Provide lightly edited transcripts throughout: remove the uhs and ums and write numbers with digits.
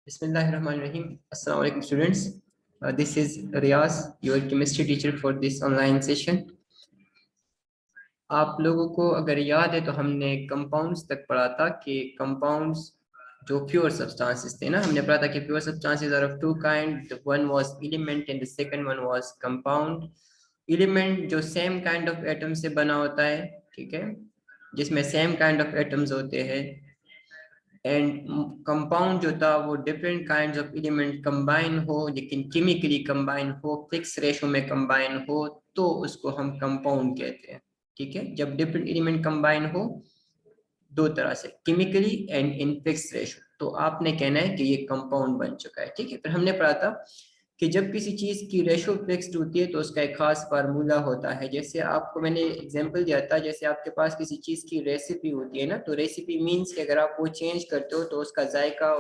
Bismillahirrahmanirrahim. Assalamu alaikum students. This is Riaz, your chemistry teacher for this online session. आप लोगों को अगर याद है तो हमने कंपाउंड्स तक पढ़ा था कि कंपाउंड्स जो प्योर सब्सटेंसेस थे ना, हमने पढ़ा था कि pure substances are of two kind. One was element and the second one was compound. Element जो सेम काइंड ऑफ एटम से बना होता है, ठीक है, जिसमें सेम काइंड ऑफ एटम्स होते हैं. एंड कंपाउंड जो था वो different kinds of element combine हो, लेकिन केमिकली कंबाइन हो, फिक्स रेशो में कंबाइन हो, तो उसको हम कंपाउंड कहते हैं. ठीक है, जब डिफरेंट एलिमेंट कंबाइन हो दो तरह से, chemically and in fix ratio, तो आपने कहना है कि ये कंपाउंड बन चुका है. ठीक है, फिर हमने पढ़ा था कि जब किसी चीज की रेशो फिक्स्ड होती है तो उसका एक खास फार्मूला होता है. जैसे आपको मैंने एग्जांपल दिया था, जैसे आपके पास किसी चीज की रेसिपी होती है ना, तो रेसिपी मींस कि अगर आप वो चेंज करते हो तो उसका जायका,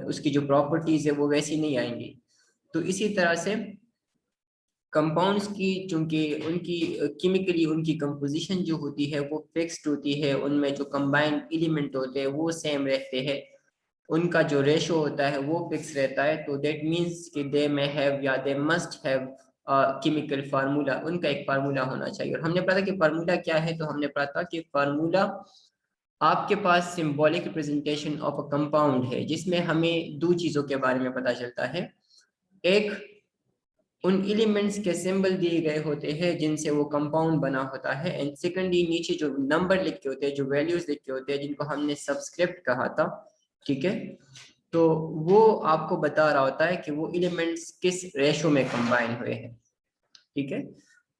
उसकी जो प्रॉपर्टीज है वो वैसी नहीं आएंगी. तो इसी तरह से कंपाउंड्स की, चूंकि उनकी केमिकली उनकी कंपोजिशन जो होती है वो फिक्स्ड होती है, उनमें जो कंबाइंड एलिमेंट होते हैं वो सेम रहते हैं, उनका जो रेशो होता है वो फिक्स रहता है. तो दैट मींस कि दे मे हैव या they must have chemical formula, उनका एक फार्मूला होना चाहिए. और हमने पढ़ा कि फार्मूला क्या है, तो हमने पढ़ा था कि फार्मूला आपके पास symbolic representation of a compound है, जिसमें हमें दो चीजों के बारे में पता चलता है. एक, उन एलिमेंट्स के सिंबल दिए गए होते हैं जिनसे वो कंपाउंड बना होता है. एंड सेकेंडली नीचे जो नंबर लिखे होते हैं, जो वैल्यूज लिखे होते हैं, जिनको हमने सबस्क्रिप्ट कहा था. ठीक है, तो वो आपको बता रहा होता है कि वो एलिमेंट्स किस रेशो में कंबाइन हुए हैं. ठीक है,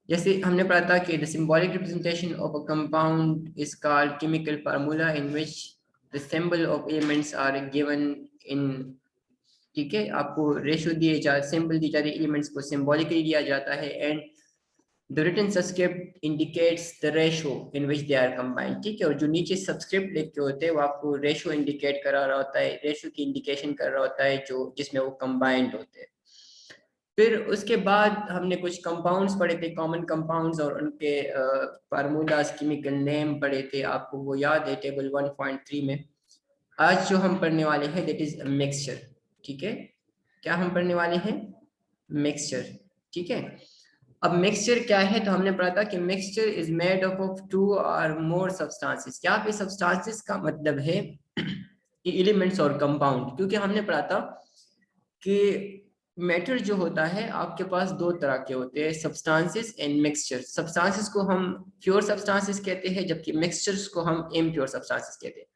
जैसे हमने पढ़ा था कि the symbolic representation of a compound is called chemical formula in which the symbol of elements are given in. ठीक है, आपको रेशो दिए जा, सिंबल दिए जाते हैं, एलिमेंट्स को सिंबॉलिकली दिया जाता है. And the written subscript indicates the ratio in which they are combined. ठीक है, और जो नीचे सबस्क्रिप्ट लिखे होते हैं वो आपको रेशो इंडिकेट करा रहा होता है, रेशो की इंडिकेशन कर रहा होता है जो जिसमें वो कंबाइंड होते हैं. फिर उसके बाद हमने कुछ कंपाउंड्स पढ़े थे, कॉमन कंपाउंड्स, और उनके फार्मूलाज, केमिकल नेम पढ़े थे. आपको वो याद है टेबल 1.3 में. आज जो हम पढ़ने वाले हैं दैट इज मिक्सचर. ठीक है, क्या हम पढ़ने वाले हैं? मिक्सचर. ठीक है, अब मिक्सचर क्या है, तो हमने पढ़ा था कि mixture is made up of two or more substances. क्या पे सब्सटेंसेस का मतलब है कि एलिमेंट्स और कंपाउंड, क्योंकि हमने पढ़ा था कि मैटर जो होता है आपके पास दो तरह के होते हैं, सब्सटेंसेस एंड मिक्सचर. सब्सटेंसेस को हम प्योर सब्सटेंसेस कहते हैं, जबकि मिक्सचर्स को हम इम्प्योर सब्सटेंसेस कहते हैं.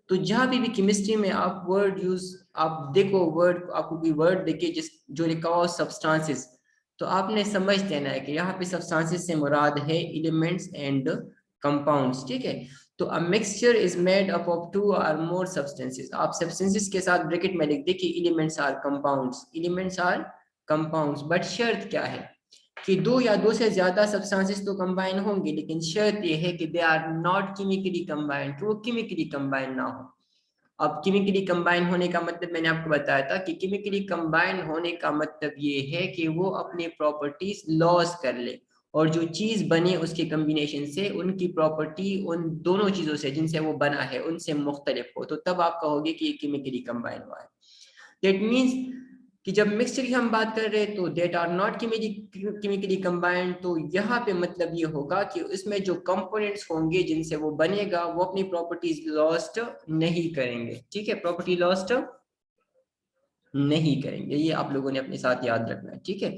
तो जहां भी केमिस्ट्री में आप वर्ड यूज, आप देखो वर्ड, आपको कोई वर्ड देखे जिस जो लिखा हो सब्सटेंसेस, तो आपने समझ लेना है कि यहाँ पे सब्सटेंसेस से मुराद है एलिमेंट्स एंड कंपाउंड्स. ठीक है, तो a mixture is made up of two or more substances. आप सब्सटेंसेस के साथ ब्रैकेट में लिख देखिए elements or compounds, elements or compounds. But शर्त क्या है कि दो या दो से ज्यादा सब्सटेंसेस तो कंबाइन होंगे, लेकिन शर्त यह है कि they are not chemically combined, कि वो केमिकली कंबाइन ना हो. अब केमिकली कंबाइन होने का मतलब मैंने आपको बताया था कि केमिकली कंबाइन होने का मतलब ये है कि वो अपनी प्रॉपर्टीज लॉस कर ले, और जो चीज बने उसके कॉम्बिनेशन से उनकी प्रॉपर्टी उन दोनों चीजों से जिनसे वो बना है उनसे मुख्तलिफ हो, तो तब आप कहोगे कि ये केमिकली कंबाइन हुआ है. दैट मीन्स कि जब मिक्सचर की हम बात कर रहे हैं तो that are not chemically combined, तो यहाँ पे मतलब ये होगा कि इसमें जो कंपोनेंट्स होंगे जिनसे वो बनेगा वो अपनी प्रॉपर्टीज लॉस्ट नहीं करेंगे. ठीक है, प्रॉपर्टी लॉस्ट नहीं करेंगे, ये आप लोगों ने अपने साथ याद रखना है. ठीक है,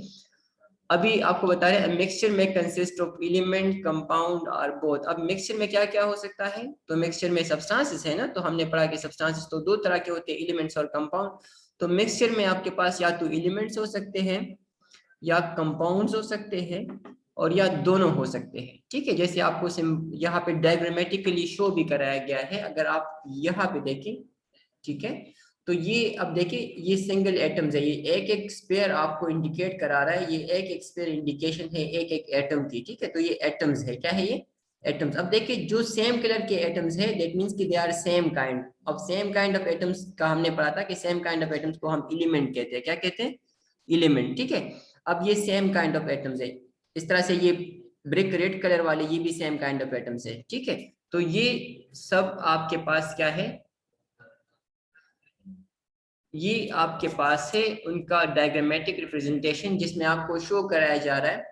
अभी आपको बता रहे हैं मिक्सचर में कंसिस्ट ऑफ एलिमेंट, कंपाउंड और बोथ. अब मिक्सचर में क्या क्या हो सकता है, तो मिक्सचर में सब्सटेंसेस है ना, तो हमने पढ़ा कि सब्सटेंसेस तो दो तरह के होते हैं, एलिमेंट्स और कंपाउंड. तो मिक्सचर में आपके पास या तो एलिमेंट्स हो सकते हैं, या कंपाउंड्स हो सकते हैं, और या दोनों हो सकते हैं. ठीक है, जैसे आपको यहाँ पे डायग्रामेटिकली शो भी कराया गया है, अगर आप यहाँ पे देखें. ठीक है, तो ये अब देखिए ये सिंगल एटम्स है, ये एक एक स्पेयर आपको इंडिकेट करा रहा है, ये एक एक स्पेयर इंडिकेशन है एक एक एटम की. ठीक है, तो ये एटम्स है, क्या है ये? एटम्स. अब देखिए जो सेम कलर के एटम्स है दैट मींस कि दे आर सेम काइंड. अब सेम काइंड ऑफ एटम्स का हमने पढ़ा था कि सेम काइंड ऑफ एटम्स को हम एलिमेंट कहते हैं. क्या कहते हैं? एलिमेंट. ठीक है, अब ये सेम काइंड ऑफ एटम्स है, इस तरह से ये ब्रिक रेड कलर वाले ये भी सेम काइंड ऑफ एटम्स है, ठीक है। तो ये सब आपके पास क्या है, ये आपके पास है उनका डायग्रामेटिक रिप्रेजेंटेशन, जिसमें आपको शो कराया जा रहा है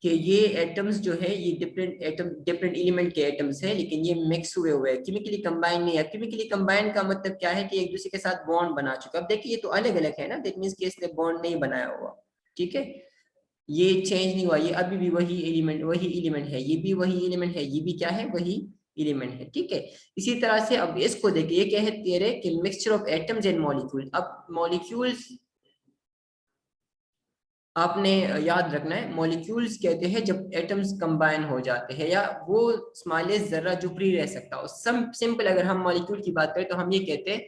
कि ये एटम्स जो है ये डिफरेंट एटम डिफरेंट एलिमेंट के एटम्स है, लेकिन ये मिक्स हुए हुए हैं, केमिकली कंबाइन नहीं है। केमिकली कंबाइन का मतलब क्या है कि एक दूसरे के साथ बॉन्ड बना चुका। अब देखिए ये तो अलग अलग है ना, दैट मींस कि इसने बॉन्ड नहीं बनाया हुआ, ठीक है, ये चेंज नहीं हुआ, ये अभी भी वही एलिमेंट है, ये भी वही एलिमेंट है, ये भी क्या है, वही एलिमेंट है, ठीक है। इसी तरह से अब इसको देखिए, ये क्या है तेरे कि mixture of atoms and molecule. अब मॉलिक्यूल्स आपने याद रखना है, मॉलिक्यूल्स कहते हैं जब एटम्स कंबाइन हो जाते हैं, या वो स्मॉलेस्ट जर्रा जो फ्री रह सकता हो। सम सिंपल अगर हम मॉलिक्यूल की बात करें तो हम ये कहते हैं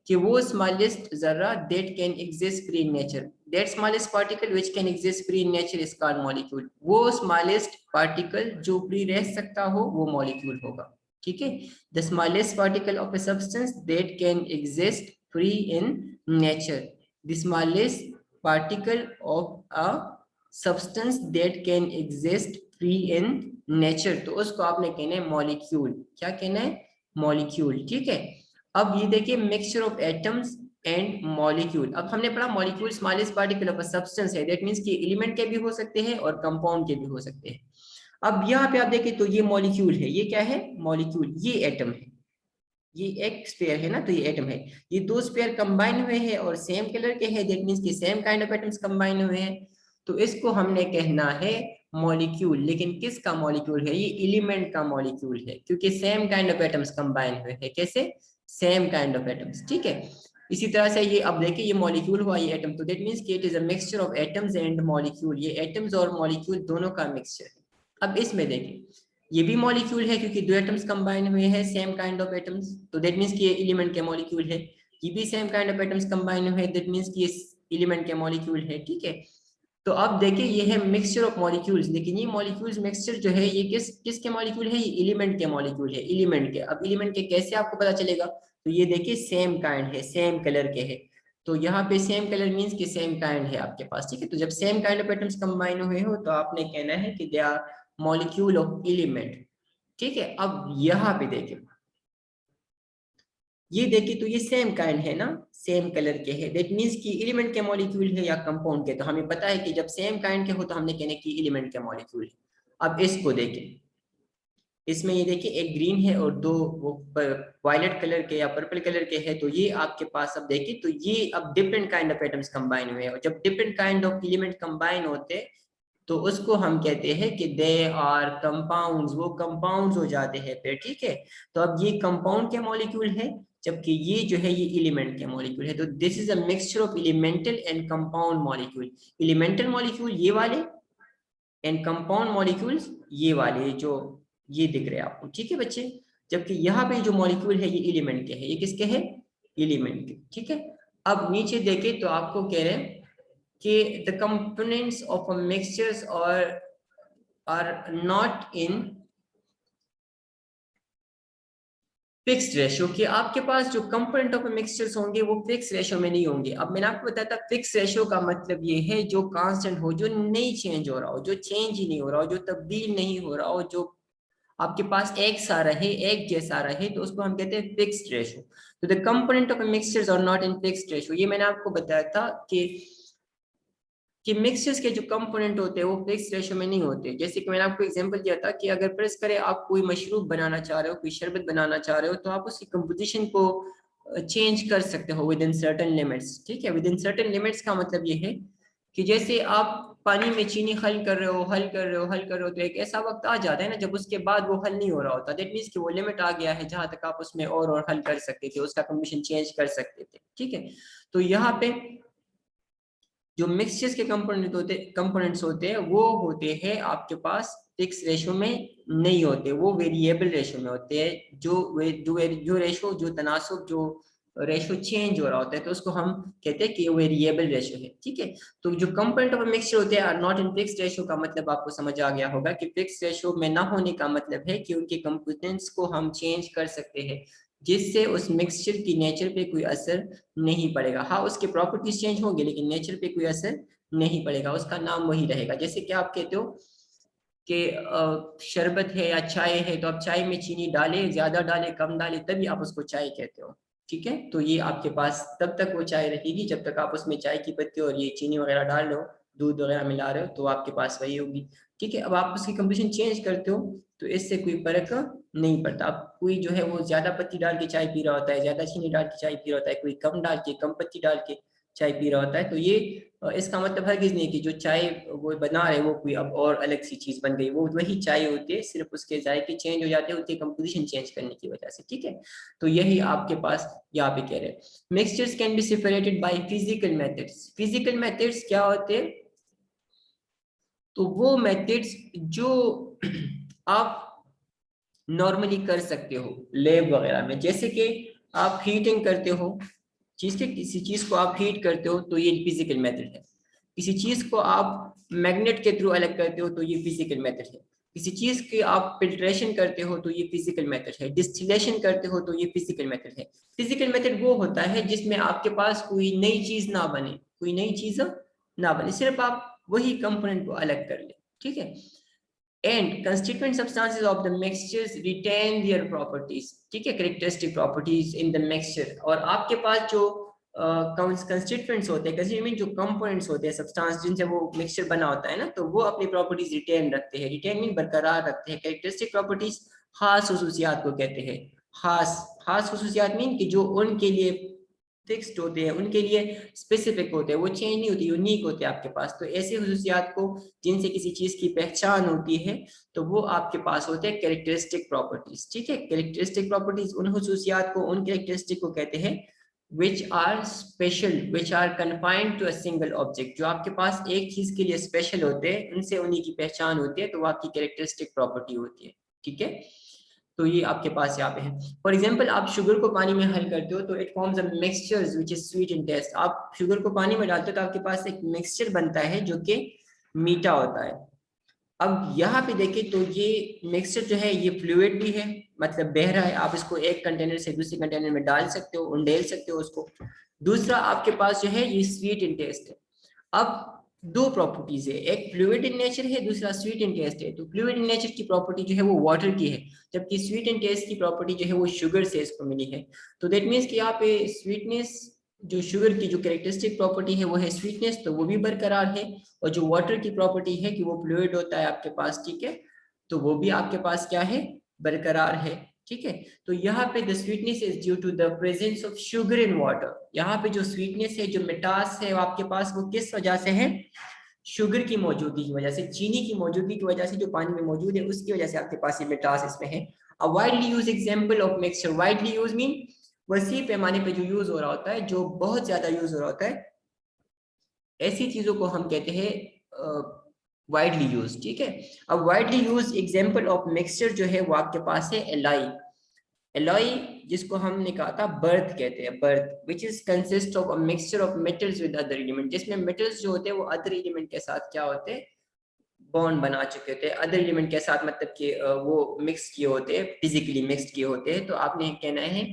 कि वो smallest Jarra that can exist free in nature, that smallest particle which can exist free in nature is called molecule. वो स्मॉलेस्ट पार्टिकल जो फ्री रह सकता हो वो मॉलिक्यूल होगा, ठीक है। The smallest particle of a substance that can exist free in nature, the smallest particle of a substance that can exist free in nature, तो उसको आपने कहना है मॉलिक्यूल। क्या कहना है, मॉलिक्यूल, ठीक है। अब ये देखिए mixture of atoms and molecule. अब हमने पढ़ा molecule smallest particle of a substance है, दैट मींस कि एलिमेंट के भी हो सकते हैं और कंपाउंड के भी हो सकते हैं। अब यहाँ पे आप देखें तो ये मॉलिक्यूल है, ये क्या है, मॉलिक्यूल, ये एटम है, ये एक स्पेयर है ना, तो ये एटम है। ये दो स्पेयर कंबाइन हुए हैं और सेम कलर के हैं, दैट मींस कि same kind of atoms combine हुए हैं, तो इसको हमने कहना है मॉलिक्यूल। लेकिन किसका मॉलिक्यूल है, ये एलिमेंट का मॉलिक्यूल है, क्योंकि same kind of atoms combine हुए हैं। कैसे, सेम काइंड ऑफ एटम्स, ठीक है। इसी तरह से ये अब देखिए ये मॉलिक्यूल हुआ, ये एटम, तो दैट मींस कि it is a mixture of atoms and molecule, ये एटम्स और मॉलिक्यूल दोनों का मिक्सचर है। अब इसमें देखिए ये भी मॉलिक्यूल है, क्योंकि दो एटम्स कंबाइन हुए हैं सेम काइंड ऑफ एटम्स, तो दैट मींस कि ये एलिमेंट के मॉलिक्यूल है। ये भी same kind of atoms combine हुए हैं, दैट मींस कि ये एलिमेंट के मॉलिक्यूल है, ठीक है। तो अब देखिए ये है मिक्सचर ऑफ मॉलिक्यूल्स, लेकिन ये मॉलिक्यूल्स मिक्सचर जो है ये किसके मॉलिक्यूल है, ये एलिमेंट के मॉलिक्यूल है, एलिमेंट के। अब एलिमेंट के कैसे आपको पता चलेगा, तो ये देखिए सेम काइंड है, सेम कलर के है, तो यहाँ पे सेम कलर मींस कि सेम काइंड है आपके पास, ठीक है। तो जब same kind of atoms combine हुए हो तो आपने कहना है कि they are molecule of element, ठीक है। अब यहाँ पे देखिए, ये देखिए तो ये सेम काइंड है ना, सेम कलर के है, दैट मींस कि एलिमेंट के मॉलिक्यूल है या कंपाउंड के। तो हमें पता है कि जब सेम काइंड के हो तो हमने कहना कि एलिमेंट के मॉलिक्यूल है। अब इसको देखें, इसमें ये देखिए एक ग्रीन है और दो वो वायलेट कलर के या पर्पल कलर के है, तो ये आपके पास अब देखिए तो ये अब different kind of atoms combine हुए हैं, और जब different kind of element combine होते तो उसको हम कहते हैं कि दे आर कंपाउंड्स, वो कंपाउंड्स हो जाते हैं फिर, ठीक है। तो अब ये कंपाउंड के मॉलिक्यूल है, जबकि ये जो है ये एलिमेंट के मॉलिक्यूल है। तो this is a mixture of elemental and compound molecule, elemental molecule ये वाले एंड कंपाउंड मॉलिक्यूल्स ये वाले जो ये दिख रहे हैं आपको, ठीक है बच्चे। जबकि यहाँ पे जो मॉलिक्यूल है ये एलिमेंट के है, ये किसके है, एलिमेंट के, ठीक है। अब नीचे देखे तो आपको कह रहे हैं कि the components of a mixtures are not in fixed ratio, कि आपके पास जो कंपोनेंट ऑफ मिक्सचर्स होंगे वो फिक्स रेशियो में नहीं होंगे। अब मैंने आपको बताया था फिक्स रेशियो का मतलब ये है जो कांस्टेंट हो, जो नहीं चेंज हो रहा हो, जो चेंज ही नहीं हो रहा हो, जो तब्दील नहीं हो रहा हो, जो आपके पास एक सा रहे, एक जैसा रहे, तो उसको हम कहते हैं फिक्स्ड रेशियो। तो the component of mixtures are not in fixed ratio, ये मैंने आपको बताया था कि मिक्सचर्स के जो कंपोनेंट होते हैं वो फिक्स रेशियो में नहीं होते। जैसे कि मैंने आपको एग्जांपल दिया था कि अगर प्रेस करें आप कोई मशरूब बनाना चाह रहे हो, कोई शरबत बनाना चाह रहे हो, तो आप उसकी कंपोजिशन को चेंज कर सकते हो विद इन सर्टेन लिमिट्स, ठीक है। विद इन सर्टेन लिमिट्स का मतलब ये है कि जैसे आप पानी में चीनी हल कर रहे हो, हल कर रहे हो, हल कर रहे हो, तो एक ऐसा वक्त आ जाता है ना जब उसके बाद वो हल नहीं हो रहा होता, दैट मीन्स कि वो लिमिट आ गया है जहां तक आप उसमें और हल कर सकते थे, उसका कंपोजिशन चेंज कर सकते थे, ठीक है। तो यहाँ पे जो मिक्सचर्स के कंपोनेंट्स होते हैं वो होते हैं आपके पास फिक्स रेशियो में नहीं होते, वो वेरिएबल रेशियो में होते हैं। जो रेशियो, जो तनासब, जो रेशियो चेंज हो रहा होता है, तो उसको हम कहते हैं कि वेरिएबल रेशियो है, ठीक है। तो जो कंपोनेंट ऑफ मिक्सचर होते हैं are not in fix ratio का मतलब आपको समझ आ गया होगा कि फिक्स रेशियो में ना होने का मतलब है कि उनके कंपोनेंट्स को हम चेंज कर सकते हैं, जिससे उस मिक्सचर की नेचर पे कोई असर नहीं पड़ेगा। हाँ उसके प्रॉपर्टीज चेंज होंगे लेकिन नेचर पे कोई असर नहीं पड़ेगा, उसका नाम वही रहेगा। जैसे कि आप कहते हो कि शरबत है या चाय है, तो आप चाय में चीनी डालें, ज्यादा डालें, कम डालें, तभी आप उसको चाय कहते हो। ठीक है, तो ये आपके पास तब तक वो चाय रहेगी जब तक आप उसमें चाय की पत्ती और ये चीनी वगैरह डाल लो, दूध वगैरह मिला रहे हो, तो आपके पास वही होगी। ठीक है, अब आप उसकी कंपोजिशन चेंज करते हो तो इससे कोई फर्क नहीं पड़ता। अब कोई जो है वो ज्यादा पत्ती डाल के चाय पी रहा होता है, ज्यादा चीनी डाल के चाय पी रहा होता है, कोई कम डाल के, कम पत्ती डाल के चाय पी रहा होता है, तो ये इसका मतलब हरगिज नहीं कि जो चाय वो बना रहे वो कोई अब और अलग सी चीज बन गई, वो वही चाय होती है, सिर्फ उसके जायके चेंज हो जाते हैं उसकी कंपोजिशन चेंज करने की वजह से। ठीक है, तो यही आपके पास यहाँ पे कह रहे हैं। Mixtures can be separated by physical methods. Physical methods क्या होते हैं? तो वो मेथड्स जो आप नॉर्मली कर सकते हो लैब वगैरह में, जैसे कि आप हीटिंग करते हो चीज के, किसी चीज को आप हीट करते हो तो ये फिजिकल मेथड है। किसी चीज को आप मैग्नेट के थ्रू अलग करते हो तो ये फिजिकल मेथड है। किसी चीज के आप फिल्ट्रेशन करते हो तो ये फिजिकल मेथड है। डिस्टिलेशन करते हो तो ये फिजिकल मेथड है। फिजिकल मेथड वो होता है जिसमें आपके पास कोई नई चीज ना बने, कोई नई चीज ना बने, सिर्फ आप वही कंपोनेंट को अलग कर ले। ठीक है, and constituent substances of the mixtures retain their properties। ठीक है, characteristic properties in the mixture। और आपके पास जो constituents होते हैं, constituent जो components होते हैं, substance जिनसे वो mixture बना होता है ना, तो वो अपनी properties retain रखते हैं। retain मीन बरकरार रखते हैं। characteristic properties खास खसूसियात को कहते हैं। खास खसूसियात मीन कि जो उनके लिए फिक्स्ड होते हैं, उनके लिए स्पेसिफिक होते हैं, वो चेंज नहीं होती, यूनिक होते हैं आपके पास। तो ऐसी खसूसियात को जिनसे किसी चीज की पहचान होती है तो वो आपके पास होते हैं कैरेक्टरिस्टिक प्रॉपर्टीज। ठीक है, कैरेक्टरिस्टिक प्रॉपर्टीज उन खसूसियात को, उन कैरेक्टरिस्टिक को कहते हैं which are special, which are confined to a single object। जो आपके पास एक चीज के लिए स्पेशल होते हैं, उनसे उन्हीं की पहचान होती है, तो वो आपकी कैरेक्टरिस्टिक प्रॉपर्टी होती है। ठीक है, तो ये आपके पास यहाँ पे है। फॉर एग्जाम्पल, आप शुगर को पानी में हल करते हो तो it forms a mixture which is sweet in taste. आप शुगर को पानी में डालते हो तो आपके पास एक मिक्सचर बनता है जो कि मीठा होता है। अब यहाँ पे देखें तो ये मिक्सचर जो है ये फ्लूइड भी है, मतलब बह रहा है। आप इसको एक कंटेनर से दूसरे कंटेनर में डाल सकते हो, उंडेल सकते हो उसको। दूसरा आपके पास जो है ये स्वीट इन टेस्ट है। अब दो प्रॉपर्टीज है, एक फ्लूइड इन नेचर है, दूसरा स्वीट इन टेस्ट है। तो फ्लूइड इन नेचर की प्रॉपर्टी जो है वो वाटर की है, जबकि स्वीट इन टेस्ट की प्रॉपर्टी जो है वो शुगर से इसको मिली है। तो दैट मीन्स कि यहाँ पे स्वीटनेस, जो शुगर की जो कैरेक्टरिस्टिक प्रॉपर्टी है वो है स्वीटनेस, तो वो भी बरकरार है। और जो वाटर की प्रॉपर्टी है कि वो फ्लूइड होता है आपके पास, ठीक है, तो वो भी आपके पास क्या है, बरकरार है। ठीक है, तो यहाँ पे the sweetness is due to the presence of sugar in water. यहाँ पे जो स्वीटनेस है, जो मिठास है आपके पास, वो किस वजह से है, शुगर की मौजूदगी की वजह से, चीनी की मौजूदगी की वजह से, जो पानी में मौजूद है उसकी वजह से आपके पास ये मिठास इसमें है। A widely use example of mixture. Widely use mean वसी पैमाने पे जो यूज हो रहा होता है, जो बहुत ज्यादा यूज हो रहा होता है, ऐसी चीजों को हम कहते हैं वाइडली यूज। ठीक है, अब widely use example of mixture जो है वो आपके पास है एलॉय। एलॉय जिसको हमने कहा था बर्थ कहते हैं, birth which is consist of a mixture of metals with other element, जिसमें मेटल्स जो होते हैं वो अदर एलिमेंट के साथ क्या होते हैं, बॉन्ड बना चुके होते हैं। अदर एलिमेंट के साथ मतलब कि वो मिक्स किए होते हैं, फिजिकली मिक्स किए होते हैं। तो आपने कहना है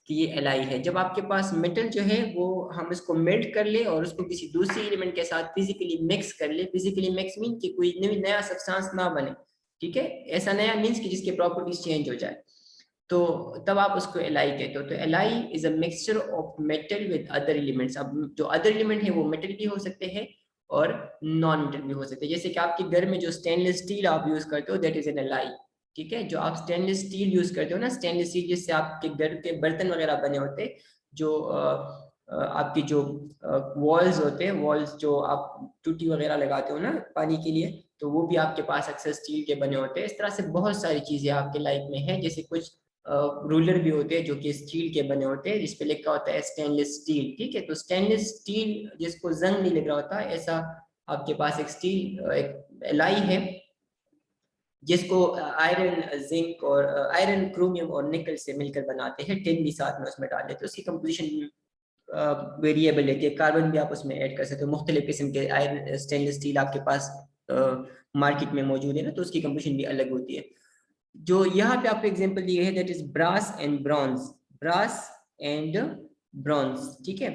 कि ये एलॉय है। जब आपके पास मेटल जो है वो हम इसको मेल्ट कर ले और उसको किसी दूसरे एलिमेंट के साथ फिजिकली मिक्स कर ले, फिजिकली मिक्स मीन कि कोई नया सब्सटेंस ना बने। ठीक है, ऐसा नया मीन्स कि जिसके प्रॉपर्टीज चेंज हो जाए, तो तब आप उसको एलॉय कहते हो। तो alloy is a mixture of metal with other elements. अब जो अदर एलिमेंट है वो मेटल भी हो सकते हैं और नॉन मेटल भी हो सकते हैं। जैसे कि आपके घर में जो स्टेनलेस स्टील आप यूज करते हो, दैट इज एन एलॉय। ठीक है, जो आप स्टेनलेस स्टील यूज करते हो ना, स्टेनलेस स्टील जिससे आपके घर के बर्तन वगैरह बने होते हैं, जो आपकी जो वॉल्स होते हैं, वॉल्स जो आप टूटी वगैरह लगाते हो ना पानी के लिए, तो वो भी आपके पास अक्सर स्टील के बने होते हैं। इस तरह से बहुत सारी चीजें आपके लाइफ में है, जैसे कुछ रूलर भी होते हैं जो कि स्टील के बने होते हैं, जिसपे लिखा होता है स्टेनलेस स्टील। ठीक है, तो स्टेनलेस स्टील जिसको जंग नहीं लग रहा होता, ऐसा आपके पास एक स्टील एक एलॉय है, जिसको आयरन, जिंक और आयरन, क्रोमियम और निकल से मिलकर बनाते हैं। टिन भी साथ में उसमें डाल देते हैं। उसकी कंपोजिशन वेरिएबल है कि कार्बन भी आप उसमें ऐड कर सकते हो। मुख्तलिफ किस्म के आयरन स्टेनलेस स्टील आपके पास मार्केट में मौजूद है ना, तो उसकी कंपोजिशन भी अलग होती है। जो यहाँ पे आपको एग्जांपल दी गई है that is brass and bronze. Brass and bronze, ठीक है।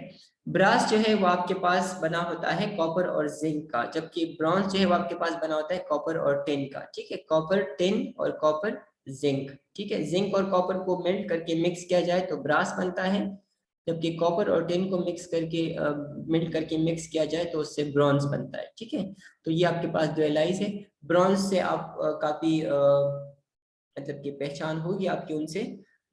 ब्रास जो है वो आपके पास बना होता है कॉपर और जिंक का, जबकि ब्रॉन्ज जो है वो आपके पास बना होता है कॉपर और टिन का। ठीक है, कॉपर टिन और कॉपर जिंक। ठीक है, जिंक और कॉपर को मेल्ट करके मिक्स किया जाए तो ब्रास बनता है, जबकि कॉपर और टिन को मिक्स करके मेल्ट करके मिक्स किया जाए तो उससे ब्रॉन्ज बनता है। ठीक है, तो ये आपके पास दो एलाइज है। ब्रॉन्ज से आप काफी मतलब की पहचान होगी आपकी उनसे,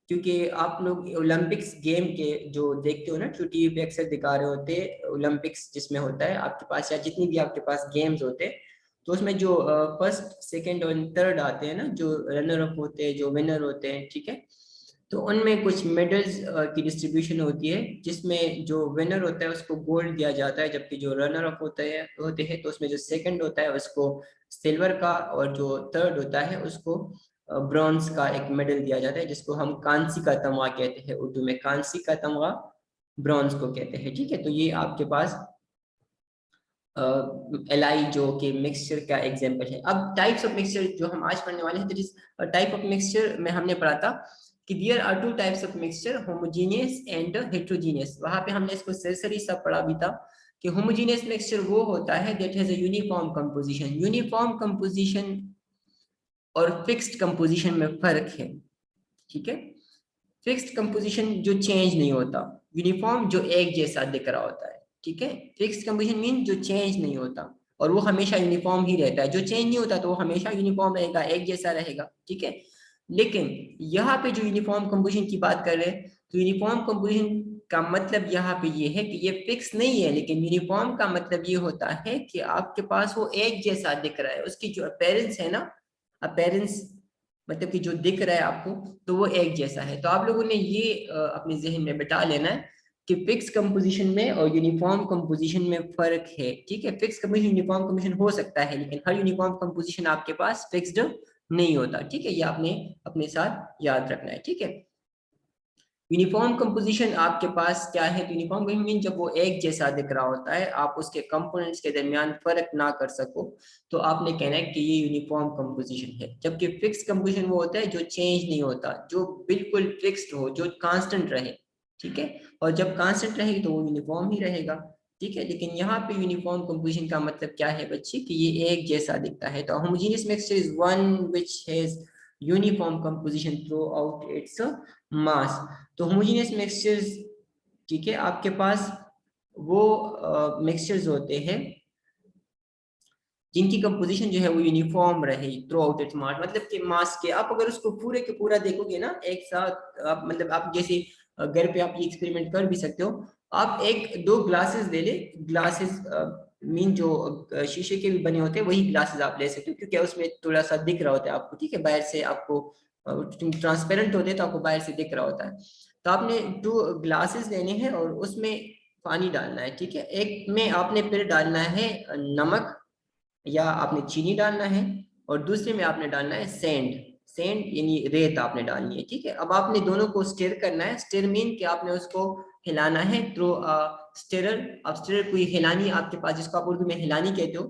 क्योंकि आप लोग ओलंपिक्स गेम के जो देखते हो ना, जो टीवी पे अक्सर दिखा रहे होते हैं, ओलंपिक्स जिसमें होता है आपके पास, या जितनी भी आपके पास गेम्स होते हैं, तो उसमें जो फर्स्ट सेकंड और थर्ड आते हैं ना, जो रनर अप होते हैं, जो विनर होते हैं, ठीक है, तो उनमें कुछ मेडल्स की डिस्ट्रीब्यूशन होती है, जिसमें जो विनर होता है उसको गोल्ड दिया जाता है, जबकि जो रनर अप होते हैं तो उसमें जो सेकंड होता है उसको सिल्वर का, और जो थर्ड होता है उसको ब्रॉन्ज का एक मेडल दिया जाता है, जिसको हम कांसी का तमगा कहते हैं, उर्दू में कांसी का तमगा ब्रॉन्ज को कहते हैं। ठीक है, तो ये आपके पास एलआई जो कि मिक्सचर का एग्जांपल है। अब टाइप्स ऑफ मिक्सचर जो हम आज पढ़ने वाले हैं, that is type of mixture में हमने पढ़ा था कि there are two types of mixture, homogeneous and heterogeneous. वहां पे हमने इसको सरसरी सा पढ़ा भी था कि होमोजेनियस मिक्सचर वो होता है that has a uniform composition. Uniform composition और फिक्स्ड कंपोजिशन में फर्क है। ठीक है, फिक्स्ड कंपोजिशन जो चेंज नहीं होता, यूनिफॉर्म जो एक जैसा दिख रहा होता है। ठीक है, फिक्स्ड कंपोजिशन मीन जो चेंज नहीं होता और वो हमेशा यूनिफॉर्म ही रहता है। जो चेंज नहीं होता तो वो हमेशा यूनिफॉर्म रहेगा, एक जैसा रहेगा। ठीक है, लेकिन यहाँ पे जो यूनिफॉर्म कंपोजिशन की बात कर रहे हैं, तो यूनिफॉर्म कंपोजिशन का मतलब यहाँ पे ये है कि ये फिक्स नहीं है, लेकिन यूनिफॉर्म का मतलब ये होता है कि आपके पास वो एक जैसा दिख रहा है, उसकी जो अपेरेंस है ना, अपेरेंस मतलब कि जो दिख रहा है आपको, तो वो एक जैसा है। तो आप लोगों ने ये अपने जहन में बिठा लेना है कि फिक्स कंपोजिशन में और यूनिफॉर्म कंपोजिशन में फर्क है। ठीक है, फिक्स कंपोजिशन यूनिफॉर्म कंपोजिशन हो सकता है, लेकिन हर यूनिफॉर्म कंपोजिशन आपके पास फिक्स्ड नहीं होता। ठीक है, ये आपने अपने साथ याद रखना है। ठीक है, यूनिफॉर्म कंपोजिशन आपके पास क्या है, तो यूनिफॉर्म कंपोजिशन मीन जब वो एक जैसा दिख रहा होता है, आप उसके कंपोनेंट्स के दरमियान फर्क ना कर सको, तो आपने कहना है कि ये यूनिफॉर्म कंपोजिशन है। जबकि फिक्स कंपोजिशन वो होता है जो चेंज नहीं होता, जो बिल्कुल फिक्स्ड हो, जो कांस्टेंट रहे। ठीक है, और जब कांस्टेंट रहेगी तो वो यूनिफॉर्म ही रहेगा। ठीक है, लेकिन यहाँ पे यूनिफॉर्म कंपोजिशन का मतलब क्या है बच्चे, कि ये एक जैसा दिखता है। तो homogeneous mixture is one which has uniform composition through out its mass. तो होमोजेनियस मिक्सचर्स, ठीक है, आपके पास वो मिक्सचर्स होते हैं जिनकी कंपोजिशन जो है वो यूनिफॉर्म रहे थ्रू आउट इट्स मास। मतलब कि मास के आप अगर उसको पूरे के पूरा देखोगे ना एक साथ, आप मतलब आप जैसे घर पे आप ये एक्सपेरिमेंट कर भी सकते हो। आप एक दो ग्लासेस ले ले, ग्लासेस मीन जो शीशे के भी बने होते हैं वही ग्लासेस आप ले सकते हो, क्योंकि उसमें थोड़ा सा दिख रहा होता है आपको। ठीक है, बाहर से आपको ट्रांसपेरेंट होते हैं तो आपको बाहर से दिख रहा होता है। तो आपने दो ग्लासेस लेने हैं और उसमें पानी डालना है। ठीक है, एक में आपने फिर डालना है नमक या आपने चीनी डालना है, और दूसरे में आपने डालना है सैंड। सैंड यानी रेत आपने डालनी है। ठीक है, अब आपने दोनों को स्टिर करना है। स्टिर मीन कि आपने उसको हिलाना है थ्रू स्टिरर। अब स्टिरर कोई हिलानी आपके पास, जिसको आप उर्दू में हिलानी कहते हो,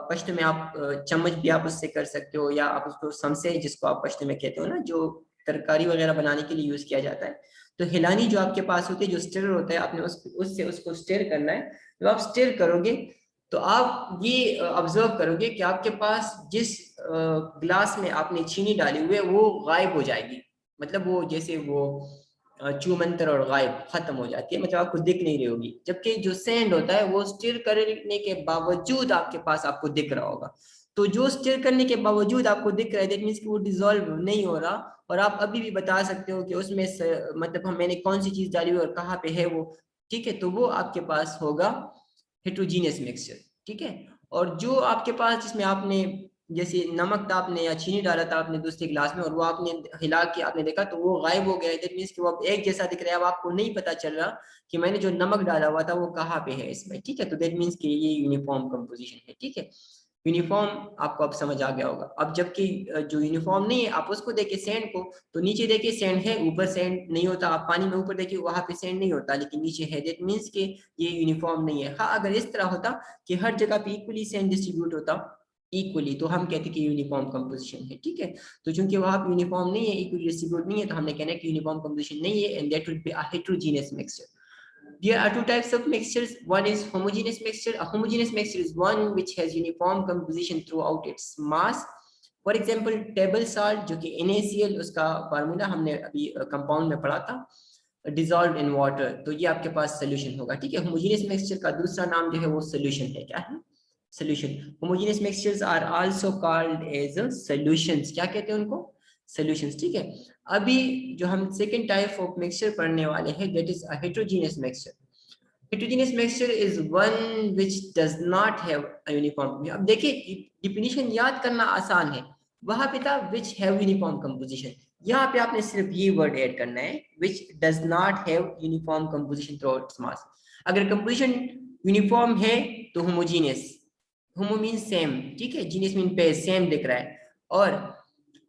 पश्त में आप चम्मच भी आप उससे कर सकते हो, या आप उसको समसे, जिसको आप पश्त में कहते हो ना, जो तरकारी वगैरह बनाने के लिए यूज किया जाता है। तो हिलानी जो आपके पास होती है, जो स्टिरर होता है, आपने उससे उसको स्टिर करना है। जब आप स्टिर करोगे तो आप ये ऑब्जर्व करोगे कि आपके पास जिस ग्लास में आपने चीनी डाली हुई है वो गायब हो जाएगी। मतलब वो जैसे वो चूमंतर और गायब खत्म हो जाती है, मतलब आपको दिख नहीं रही होगी। जबकि जो सैंड होता है वो स्टिर करने के बावजूद आपके पास आपको दिख रहा होगा। तो जो स्टिर करने के बावजूद आपको दिख रहा है, दैट मीन्स कि वो डिजोल्व नहीं हो रहा, और आप अभी भी बता सकते हो कि उसमें मतलब हम मैंने कौन सी चीज डाली हुई और कहाँ पे है वो। ठीक है, तो वो आपके पास होगा हेट्रोजीनियस मिक्सचर। ठीक है, और जो आपके पास जिसमें आपने जैसे नमक था आपने या चीनी डाला था आपने दूसरे गिलास में, और वो आपने हिला के आपने देखा तो वो गायब हो गया, दैट मीन्स कि वो अब एक जैसा दिख रहा है। अब आपको नहीं पता चल रहा कि मैंने जो नमक डाला हुआ था वो कहाँ पे है इसमें। ठीक है, तो दैट मीन्स कि ये यूनिफॉर्म कंपोजिशन है। ठीक है, यूनिफॉर्म आपको अब समझ आ गया होगा। अब जबकि जो यूनिफॉर्म नहीं है, आप उसको देखिए सैंड को, तो नीचे देखिए सैंड है, ऊपर सैंड नहीं होता। आप पानी में ऊपर देखिए वहां पे सैंड नहीं होता, लेकिन नीचे है, दैट मीन्स कि ये यूनिफॉर्म नहीं है। हाँ, अगर इस तरह होता कि हर जगह पे इक्वली सैंड डिस्ट्रीब्यूट होता इक्वली, तो हम कहते कि यूनिफॉर्म कंपोजिशन है। ठीक है, तो चूंकि वहां पे यूनिफॉर्म नहीं है, इक्वली डिस्ट्रीब्यूट नहीं है, तो हमने कहना है कि यूनिफॉर्म कंपोजिशन नहीं है, and that would be a heterogeneous mixture. There are two types of mixtures. One is homogeneous mixture. A homogeneous mixture is one which has uniform composition throughout its mass. For example, table salt, जो कि NaCl, उसका formula हमने अभी compound में पढ़ा था, dissolve in water, तो ये आपके पास सोल्यूशन होगा, ठीक है। होमोजेनियस मिक्सचर का दूसरा नाम जो है वो सोल्यूशन है। क्या है? Solution. Homogeneous mixtures are also called as solutions. क्या कहते हैं उनको? सॉल्यूशंस, ठीक है। अभी जो हम सेकंड टाइप ऑफ मिक्सचर पढ़ने वाले हैं, that is a heterogeneous mixture. Heterogeneous mixture is one which does not have a uniform. अब देखिए डिफिनीशन याद करना आसान है, वहां पे था which have uniform composition, यहाँ पे आपने सिर्फ ये वर्ड ऐड करना है which does not have uniform composition throughout its mass। अगर composition यूनिफॉर्म है तो होमोजीनियस, होमो मीन सेम, ठीक है, जीनियस मीन पे सेम दिख रहा है, और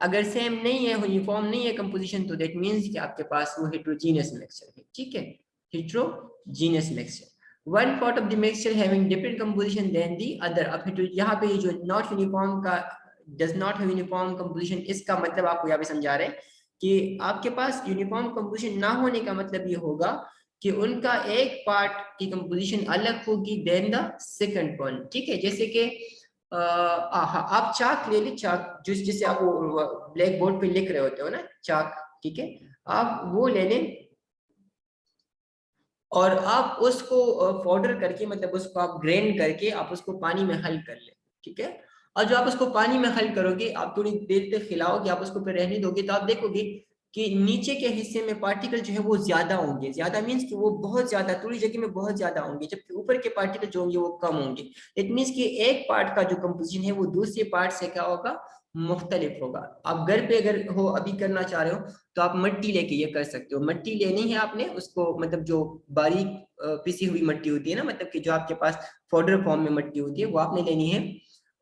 अगर सेम नहीं है, यूनिफॉर्म नहीं है कंपोजिशन, तो दैट मींस कि आपके पास वो हेटेरोजेनियस मिक्सचर है, ठीक है, heterogeneous mixture। One part of the mixture having different composition than the other। अब यहाँ पे जो not uniform का does not have uniform composition, इसका मतलब आपको यहाँ पे समझा रहे हैं कि आपके पास यूनिफॉर्म कंपोजिशन ना होने का मतलब ये होगा कि उनका एक पार्ट की कंपोजिशन अलग होगी देन द सेकंड वन, ठीक है। जैसे कि आप चाक ले ली, चाक जिससे आप ब्लैक बोर्ड पे लिख रहे होते हो ना, चाक, ठीक है, आप वो ले लें और आप उसको पाउडर करके, मतलब उसको आप ग्राइंड करके आप उसको पानी में हल कर ले, ठीक है। और जो आप उसको पानी में हल करोगे, आप थोड़ी देर तक खिलाओगे, आप उसको फिर रहने दोगे, तो आप देखोगे कि नीचे के हिस्से में पार्टिकल जो है वो ज्यादा होंगे। ज्यादा मीन्स कि वो बहुत ज्यादा, थोड़ी जगह में बहुत ज्यादा होंगे, जबकि ऊपर के पार्टिकल जो होंगे वो कम होंगे। इट मीन्स कि एक पार्ट का जो कंपोजिशन है वो दूसरे पार्ट से क्या होगा, मुख्तलिफ होगा। आप घर पे अगर हो अभी करना चाह रहे हो तो आप मिट्टी लेके ये कर सकते हो। मिट्टी लेनी है आपने, उसको मतलब जो बारीक पिसी हुई मिट्टी होती है ना, मतलब कि जो आपके पास पाउडर फॉर्म में मिट्टी होती है, वो आपने लेनी है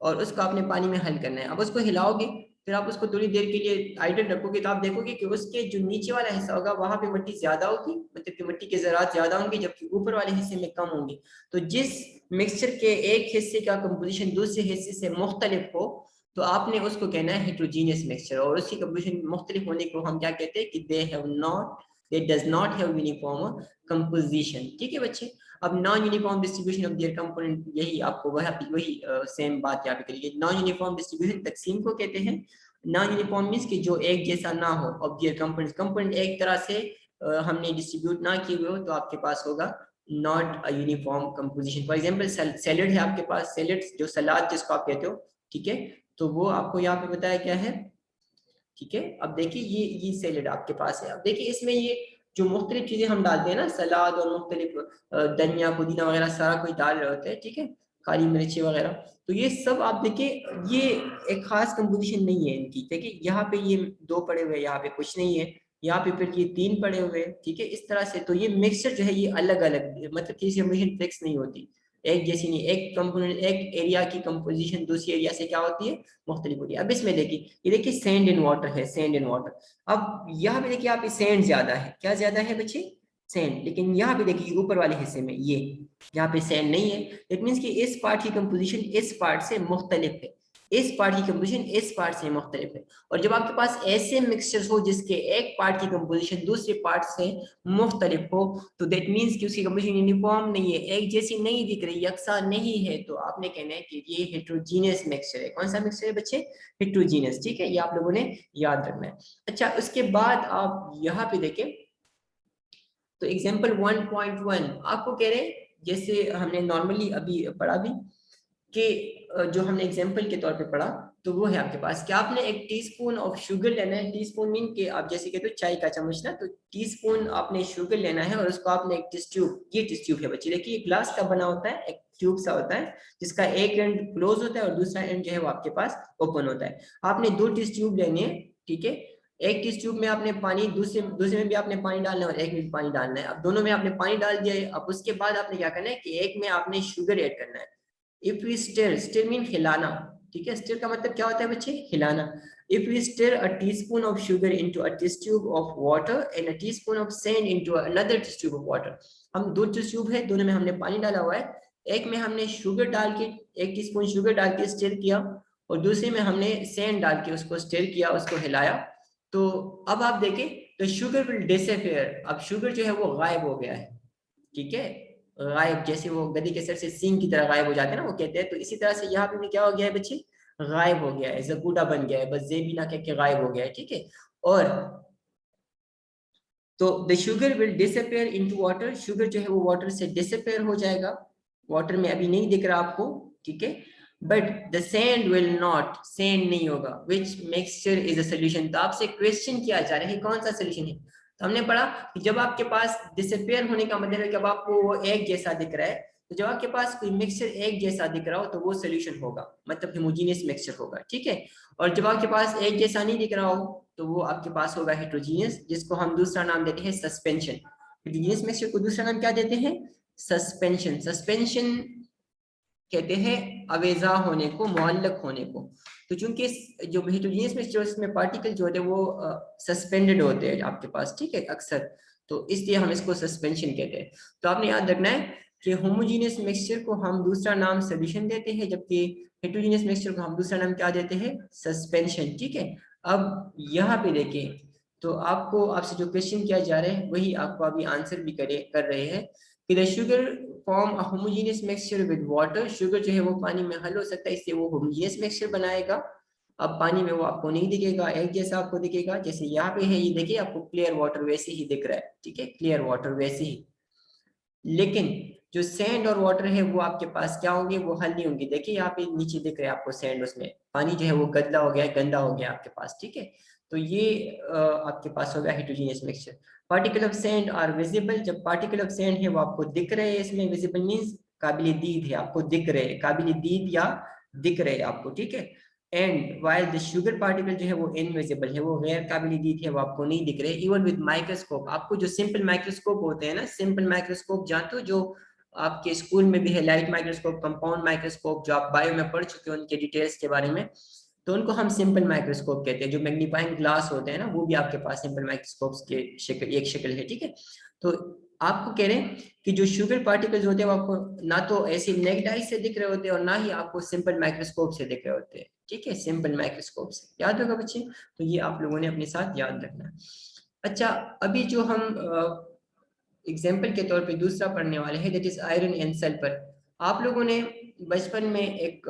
और उसको आपने पानी में हल करना है। अब उसको हिलाओगे, फिर आप उसको थोड़ी देर के लिए आइडल रखोगे, तो आप देखोगे कि उसके जो नीचे वाला हिस्सा होगा वहां पे मिट्टी ज्यादा होगी, मतलब कि मिट्टी के ज़रात ज्यादा होंगे, जबकि ऊपर वाले हिस्से में कम होंगे। तो जिस मिक्सचर के एक हिस्से का कंपोजिशन दूसरे हिस्से से मुख्तलिफ हो, तो आपने उसको कहना है हेटेरोजेनियस मिक्सचर, और उसकी कंपोजिशन मुख्तलिफ होने को हम क्या कहते हैं कि they have not, they does not have uniform composition, ठीक है बच्चे। अब non uniform distribution of their component, यही आपको वही सेम बात यहाँ पे करिए। नॉन यूनिफॉर्म डिस्ट्रीब्यूशन तकसीम को कहते हैं। नॉन यूनिफॉर्म मींस कि जो एक जैसा ना हो ऑफ देयर कंपोनेंट्स, कंपोनेंट एक तरह से हमने डिस्ट्रीब्यूट ना किए हुए हो, तो आपके पास होगा not a uniform composition. For example salad है आपके पास, सैलेड जो सलाद जिसको आप कहते हो, ठीक है, तो वो आपको यहाँ पे बताया क्या है, ठीक है। अब देखिए ये सैलेड आपके पास है। अब देखिए इसमें ये जो मुख्तलिफ चीजें हम डालते हैं ना, सलाद और मुख्तलिफ धनिया पुदीना वगैरह सारा कुछ डाल रहे होते हैं, ठीक है, काली मिर्ची वगैरह, तो ये सब आप देखिए ये एक खास कंपोजिशन नहीं है इनकी। देखिए यहाँ पे ये दो पड़े हुए, यहाँ पे कुछ नहीं है, यहाँ पे फिर ये तीन पड़े हुए, ठीक है, इस तरह से। तो ये मिक्सचर जो है ये अलग अलग, मतलब किसी कंपोजिशन फिक्स नहीं होती, एक जैसी नहीं। एक कंपोनेंट, एक एरिया की कंपोजिशन दूसरी एरिया से क्या होती है, मुख्तलिफ होती है। अब इसमें देखिए, ये देखिए सैंड इन वाटर है, सैंड इन वाटर। अब यहाँ पे देखिए आप, सैंड ज्यादा है, क्या ज्यादा है बच्चे, सैंड। लेकिन यहाँ पे देखिए ऊपर वाले हिस्से में ये यहाँ पे सैंड नहीं है, इट मीन्स कि इस पार्ट की कंपोजिशन इस पार्ट से मुख्तलिफ है, इस पार्ट की कंपोजिशन इस पार्ट से मुख्तलिफ है। और जब आपके पास ऐसे मिक्सचर्स हो जिसके एक पार्ट की कंपोजिशन दूसरे पार्ट से मुख्तलिफ हो, तो दैट मीन्स कि उसकी कंपोजिशन यूनिफॉर्म नहीं है, एक जैसी नहीं दिख रही, यकसा नहीं है, तो आपने कहना है कि ये हेटेरोजेनियस मिक्सचर है। कौन सा मिक्सचर है बच्चे, हेटेरोजेनियस, ठीक है, ये आप लोगों ने याद रखना है। अच्छा, उसके बाद आप यहाँ पे देखें तो एग्जाम्पल 1.1 आपको कह रहे हैं, जैसे हमने नॉर्मली अभी पढ़ा भी कि जो हमने एग्जाम्पल के तौर पे पढ़ा, तो वो है आपके पास कि आपने एक टीस्पून ऑफ शुगर लेना है। टीस्पून मीन कि आप जैसे कहते हो चाय का चम्मच ना, तो टीस्पून आपने शुगर लेना है और उसको आपने एक टेस्ट ट्यूब, ये टेस्ट ट्यूब है बच्चे, देखिए ग्लास का बना होता है, एक ट्यूब सा होता है जिसका एक एंड क्लोज होता है और दूसरा एंड जो है वो आपके पास ओपन होता है। आपने दो टेस्ट ट्यूब लेने हैं, ठीक है, एक टेस्ट ट्यूब में आपने पानी, दूसरे दूसरे में भी आपने पानी डालना है और एक में भी पानी डालना है। अब दोनों में आपने पानी डाल दिया है। अब उसके बाद आपने क्या करना है कि एक में आपने शुगर ऐड करना है। If we stir, stir mean हिलाना, ठीक है, स्टिर का मतलब क्या होता है बच्चे, हिलाना। If we stir a teaspoon of sugar into a test tube of water and a teaspoon of sand into another test tube of water. हम दो टेस्ट ट्यूब है, दोनों में हमने पानी डाला हुआ है, एक में हमने शुगर डाल के, एक टीस्पून शुगर डाल के स्टिर किया, और दूसरे में हमने सैंड डाल के उसको स्टिर किया, उसको हिलाया। तो अब आप देखें तो शुगर विल डिसअपियर, अब शुगर जो है वो गायब हो गया है, ठीक है, गायब, जैसे वो गधी के सर से सींग की तरह गायब हो जाते हैं ना, वो कहते हैं, तो इसी तरह से यहाँ पे भी क्या हो गया है बच्चे, गायब हो गया है, जकूटा बन गया है, बस जेबीना कह के गायब हो गया है, ठीक है। और तो the sugar will disappear into water, sugar जो है वो वाटर से डिसअपियर हो जाएगा, वाटर में अभी नहीं दिख रहा आपको, ठीक है। But the sand will not, sand नहीं होगा, विच मिक्सचर इज अ सोल्यूशन। तो आपसे क्वेश्चन किया जा रहा है कौन सा सोल्यूशन है, तो हमने पढ़ा कि जब आपके पास डिसअपियर होने का मतलब है, जब आपको वो एक जैसा दिख रहा है, तो जब आपके पास कोई मिक्सचर एक जैसा दिख रहा हो तो वो सोल्यूशन होगा, मतलब होमोजेनियस मिक्सचर होगा, ठीक है। और जब आपके पास एक जैसा नहीं दिख रहा हो तो वो आपके पास होगा हेट्रोजीनियस, जिसको हम दूसरा नाम देते हैं सस्पेंशन। हेट्रोजीनियस मिक्सचर को दूसरा नाम क्या देते हैं, सस्पेंशन। सस्पेंशन कहते हैं अवेजा होने को, मुअल्लक होने को। तो चूंकि जो हेट्रोजीनियस मिक्सचर इसमें पार्टिकल जो होते हैं वो सस्पेंडेड होते हैं आपके पास, ठीक है, अक्सर, तो इसलिए हम इसको सस्पेंशन कहते हैं। तो आपने याद रखना है कि होमोजीनियस मिक्सचर को हम दूसरा नाम सोल्यूशन देते हैं, जबकि हेट्रोजीनियस मिक्सचर को हम दूसरा नाम क्या देते हैं, सस्पेंशन, ठीक है। अब यहाँ पे देखें, तो आपको, आपसे जो क्वेश्चन किया जा रहा है वही आपको अभी आंसर भी कर रहे हैं कि the sugar form a homogeneous mixture with water, sugar जो है वो पानी में हल हो सकता है, इससे वो होमोजेनियस मिक्सचर बनाएगा। अब पानी में वो आपको नहीं दिखेगा, एक जैसा आपको दिखेगा, जैसे यहाँ पे है, ये देखिए आपको क्लियर वाटर वैसे ही दिख रहा है, ठीक है, क्लियर वाटर वैसे ही। लेकिन जो सैंड और वाटर है वो आपके पास क्या होंगे, वो हल नहीं होंगे। देखिए यहाँ पे नीचे दिख रहा है आपको सैंड, उसमें पानी जो है वो गंदा हो गया, गंदा हो गया आपके पास, ठीक है। तो ये आपके पास हो गया heterogeneous mixture. Particle of sand are visible, जब पार्टिकल ऑफ सैंड है वो आपको दिख रहे हैं, इसमें विजिबल मींस काबिल दीद है, आपको दिख रहे हैं, काबिल दीद या दिख रहे हैं आपको, ठीक है। And while the sugar particle जो है वो इनविजिबल है, वो गैर काबिल दीद है, वो आपको नहीं दिख रहे। इवन विद माइक्रोस्कोप, आपको जो सिंपल माइक्रोस्कोप होते हैं ना, सिंपल माइक्रोस्कोप जानते हो, जो आपके स्कूल में भी है, लाइट माइक्रोस्कोप, कंपाउंड माइक्रोस्कोप, जो आप बायो में पढ़ चुके हो उनके डिटेल्स के बारे में, तो उनको हम सिंपल माइक्रोस्कोप कहते हैं। जो मैग्नीफाइंग ग्लास होते हैं ना, वो भी आपके पास सिंपल माइक्रोस्कोप के शक्ल, एक शक्ल है, ठीक है। तो आपको कह रहे हैं कि जो शुगर पार्टिकल्स होते हैं वो आपको ना तो ऐसे नेक्ड आई से दिख रहे होते हैं और ना ही आपको सिंपल माइक्रोस्कोप से दिख रहे होते हैं, ठीक है, सिंपल माइक्रोस्कोप से, याद होगा बच्चे। तो ये आप लोगों ने अपने साथ याद रखना है। अच्छा, अभी जो हम एग्जाम्पल के तौर पे दूसरा पढ़ने वाले हैं, that is iron and sulphur. आप लोगों ने बचपन में एक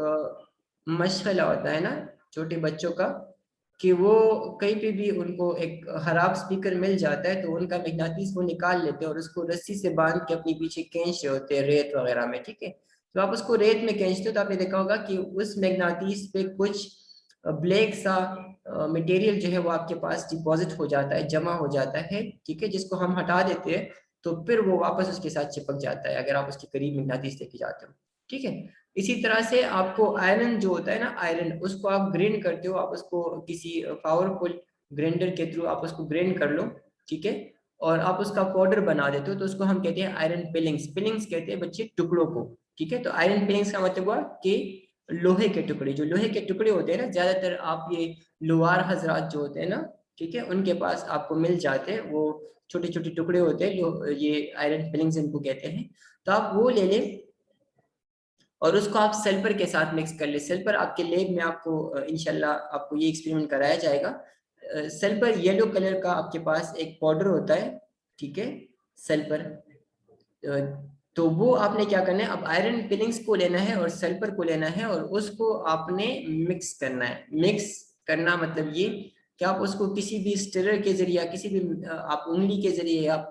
मशगला होता है ना छोटे बच्चों का, कि वो कहीं पे भी उनको एक खराब स्पीकर मिल जाता है तो उनका मैग्नेटिस वो निकाल लेते हैं और उसको रस्सी से बांध के अपने पीछे खींच रहे होते हैं रेत वगैरह में, ठीक है। तो आप उसको रेत में खींचते हो तो आपने देखा होगा कि उस मैग्नेटिस पे कुछ ब्लैक सा मटेरियल जो है वो आपके पास डिपॉजिट हो जाता है, जमा हो जाता है, ठीक है, जिसको हम हटा देते हैं तो फिर वो वापस उसके साथ चिपक जाता है अगर आप उसके करीब मैग्नेटिस लेके जाते हो, ठीक है। इसी तरह से आपको आयरन जो होता है ना, आयरन, उसको आप ग्राइंड करते हो, आप उसको किसी पावरफुल ग्राइंडर के थ्रू आप उसको ग्राइंड कर लो, ठीक है, और आप उसका पाउडर बना देते हो, तो उसको हम कहते हैं आयरन पिलिंग्स। पिलिंग्स कहते हैं बच्चे टुकड़ों को, ठीक है। तो आयरन पिलिंग्स का मतलब हुआ कि लोहे के टुकड़े, जो लोहे के टुकड़े होते हैं ना, ज्यादातर आप ये लोहार हजरात जो होते हैं ना, ठीक है, उनके पास आपको मिल जाते हैं, वो छोटे छोटे टुकड़े होते हैं जो ये आयरन फिलिंग्स इनको कहते हैं। तो आप वो ले लें और उसको आप सल्फर के साथ मिक्स कर ले। सल्फर आपके लैब में आपको इंशाल्लाह आपको ये एक्सपेरिमेंट कराया जाएगा। सल्फर येलो कलर का आपके पास एक पाउडर होता है, ठीक है, सल्फर। तो वो आपने क्या करना है, अब आयरन फिलिंग्स को लेना है और सल्फर को लेना है और उसको आपने मिक्स करना है। मिक्स करना मतलब ये कि आप उसको किसी भी स्टिरर के जरिए, किसी भी आप उंगली के जरिए, आप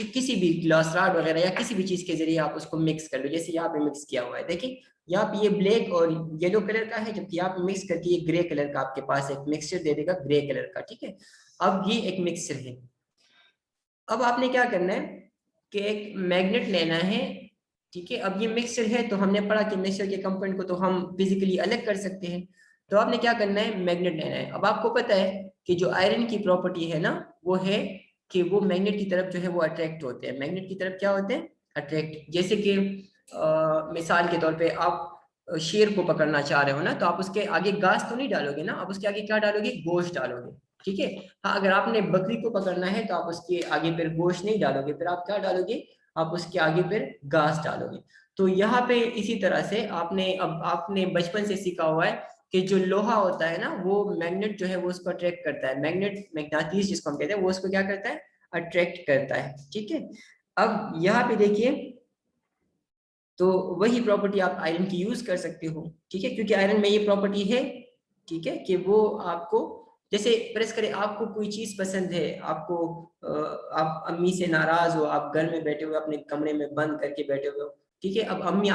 किसी भी ग्लास रॉड वगैरह या किसी भी चीज के जरिए आप उसको मिक्स कर लो, जैसे यहाँ पे मिक्स किया हुआ है, देखिए यहाँ पे ये ब्लैक और येलो कलर का है, जबकि यहाँ पे मिक्स करके ये ग्रे कलर का आपके पास एक मिक्सचर दे देगा, ग्रे कलर का, ठीक है। अब ये एक मिक्सचर है। अब आपने क्या करना है कि एक मैग्नेट लेना है, ठीक है। अब ये मिक्सचर है तो हमने पढ़ा कि मिक्सचर के कंपोनेंट को तो हम फिजिकली अलग कर सकते हैं, तो आपने क्या करना है, मैग्नेट लेना है। अब आपको पता है कि जो आयरन की प्रॉपर्टी है ना, वो है कि वो मैग्नेट की तरफ जो है वो अट्रैक्ट होते हैं। मैग्नेट की तरफ क्या होते हैं, अट्रैक्ट। जैसे कि मिसाल के तौर पे आप शेर को पकड़ना चाह रहे हो ना, तो आप उसके आगे घास तो नहीं डालोगे ना, आप उसके आगे क्या डालोगे, गोश्त डालोगे, ठीक है। हाँ, अगर आपने बकरी को पकड़ना है तो आप उसके आगे फिर गोश्त नहीं डालोगे, फिर आप क्या डालोगे, आप उसके आगे फिर घास डालोगे। तो यहाँ पे इसी तरह से आपने बचपन से सीखा हुआ है कि जो लोहा होता है ना, वो मैग्नेट जो है वो उसको अट्रैक्ट करता है। मैग्नेट, मैग्नेटिस जिसको हम कहते हैं, वो उसको क्या करता है, अट्रैक्ट करता है, ठीक है। अब यहाँ पे देखिए, तो वही प्रॉपर्टी आप आयरन की यूज कर सकते हो, ठीक है, क्योंकि आयरन में ये प्रॉपर्टी है, ठीक है, कि वो आपको, जैसे प्रेस करें, आपको कोई चीज पसंद है, आपको आप अम्मी से नाराज हो, आप घर में बैठे हुए अपने कमरे में बंद करके बैठे हुए हो, ठीक है, अब अम्मी